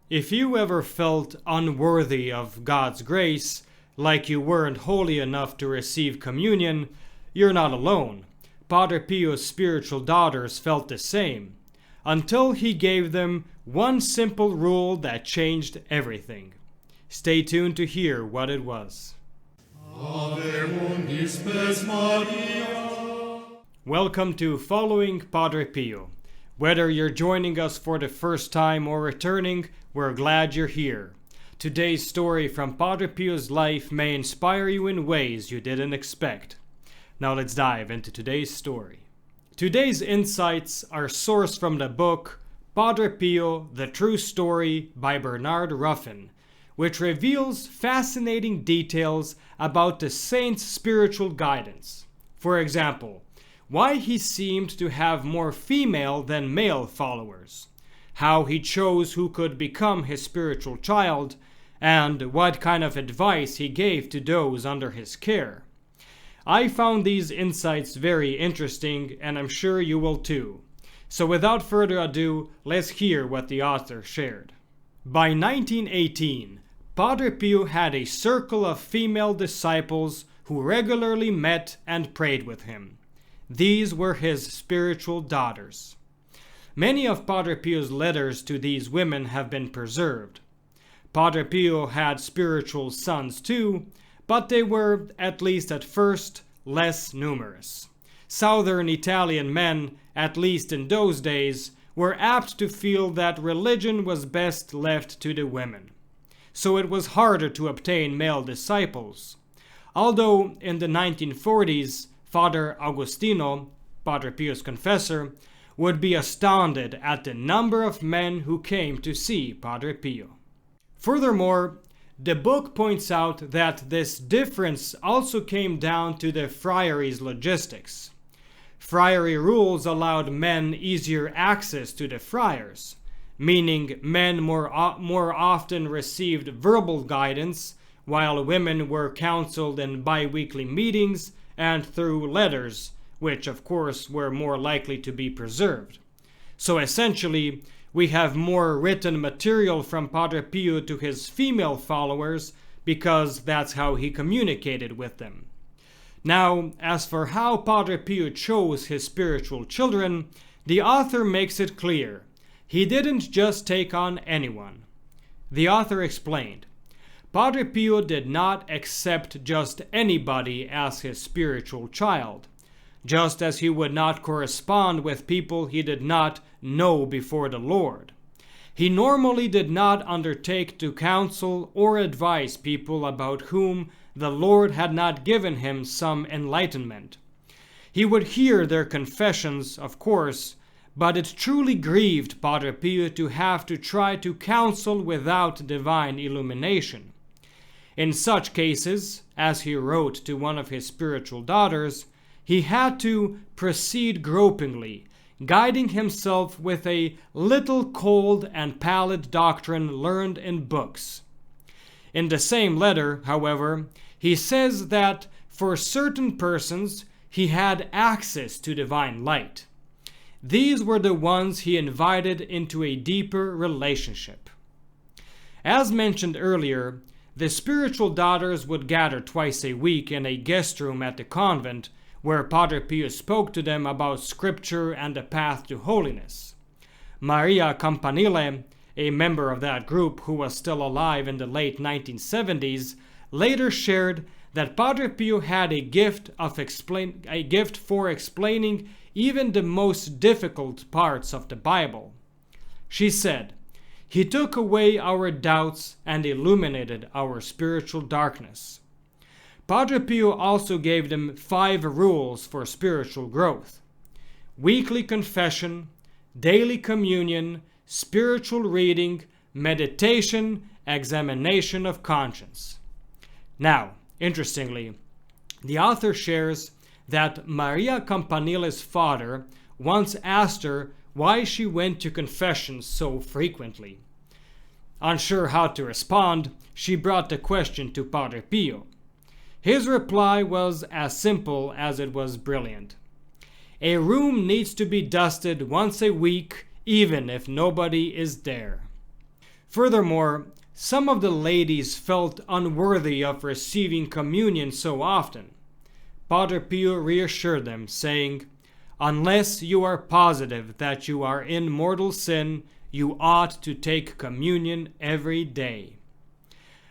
If you ever felt unworthy of God's grace, like you weren't holy enough to receive communion, you're not alone. Padre Pio's spiritual daughters felt the same, until he gave them one simple rule that changed everything. Stay tuned to hear what it was. Ave mundi spes Maria. Welcome to Following Padre Pio. Whether you're joining us for the first time or returning, we're glad you're here. Today's story from Padre Pio's life may inspire you in ways you didn't expect. Now let's dive into today's story. Today's insights are sourced from the book Padre Pio, The True Story by Bernard Ruffin, which reveals fascinating details about the saint's spiritual guidance. For example, why he seemed to have more female than male followers, how he chose who could become his spiritual child, and what kind of advice he gave to those under his care. I found these insights very interesting, and I'm sure you will too. So without further ado, let's hear what the author shared. By 1918, Padre Pio had a circle of female disciples who regularly met and prayed with him. These were his spiritual daughters. Many of Padre Pio's letters to these women have been preserved. Padre Pio had spiritual sons too, but they were, at least at first, less numerous. Southern Italian men, at least in those days, were apt to feel that religion was best left to the women. So it was harder to obtain male disciples. Although in the 1940s, Father Agostino, Padre Pio's confessor, would be astounded at the number of men who came to see Padre Pio. Furthermore, the book points out that this difference also came down to the friary's logistics. Friary rules allowed men easier access to the friars, meaning men more often received verbal guidance, while women were counseled in bi-weekly meetings and through letters, which of course were more likely to be preserved. So essentially, we have more written material from Padre Pio to his female followers because that's how he communicated with them. Now, as for how Padre Pio chose his spiritual children, the author makes it clear. He didn't just take on anyone. The author explained, Padre Pio did not accept just anybody as his spiritual child, just as he would not correspond with people he did not know before the Lord. He normally did not undertake to counsel or advise people about whom the Lord had not given him some enlightenment. He would hear their confessions, of course, but it truly grieved Padre Pio to have to try to counsel without divine illumination. In such cases, as he wrote to one of his spiritual daughters, he had to proceed gropingly, guiding himself with a little cold and pallid doctrine learned in books. In the same letter, however, he says that for certain persons he had access to divine light. These were the ones he invited into a deeper relationship. As mentioned earlier, the spiritual daughters would gather twice a week in a guest room at the convent, where Padre Pio spoke to them about scripture and the path to holiness. Maria Campanile, a member of that group who was still alive in the late 1970s, later shared that Padre Pio had a gift for explaining even the most difficult parts of the Bible. She said, "He took away our doubts and illuminated our spiritual darkness." Padre Pio also gave them 5 rules for spiritual growth: weekly confession, daily communion, spiritual reading, meditation, examination of conscience. Now, interestingly, the author shares that Maria Campanile's father once asked her why she went to confession so frequently. Unsure how to respond, she brought the question to Padre Pio. His reply was as simple as it was brilliant. A room needs to be dusted once a week, even if nobody is there. Furthermore, some of the ladies felt unworthy of receiving communion so often. Padre Pio reassured them, saying, "Unless you are positive that you are in mortal sin, you ought to take communion every day."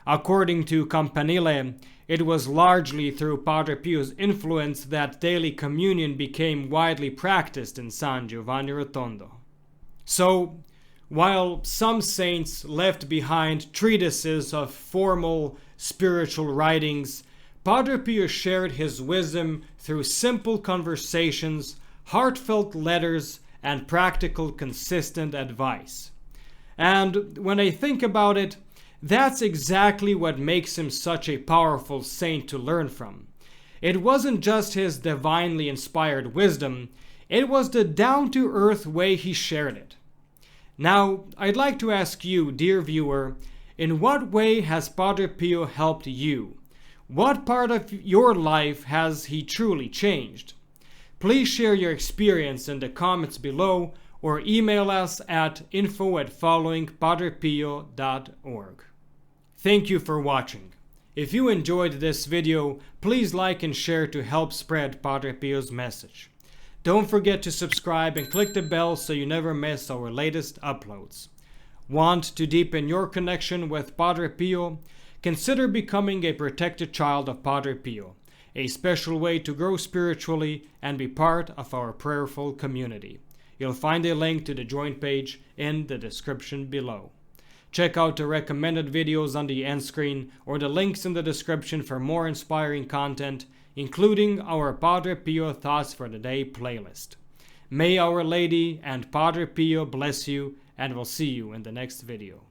According to Campanile, it was largely through Padre Pio's influence that daily communion became widely practiced in San Giovanni Rotondo. So, while some saints left behind treatises of formal spiritual writings, Padre Pio shared his wisdom through simple conversations, heartfelt letters, and practical, consistent advice. And when I think about it, that's exactly what makes him such a powerful saint to learn from. It wasn't just his divinely inspired wisdom, it was the down-to-earth way he shared it. Now, I'd like to ask you, dear viewer, in what way has Padre Pio helped you? What part of your life has he truly changed? Please share your experience in the comments below or email us at info@followingpadrepio.org. Thank you for watching. If you enjoyed this video, please like and share to help spread Padre Pio's message. Don't forget to subscribe and click the bell so you never miss our latest uploads. Want to deepen your connection with Padre Pio? Consider becoming a protected child of Padre Pio, a special way to grow spiritually and be part of our prayerful community. You'll find a link to the join page in the description below. Check out the recommended videos on the end screen or the links in the description for more inspiring content, including our Padre Pio Thoughts for the Day playlist. May Our Lady and Padre Pio bless you, and we'll see you in the next video.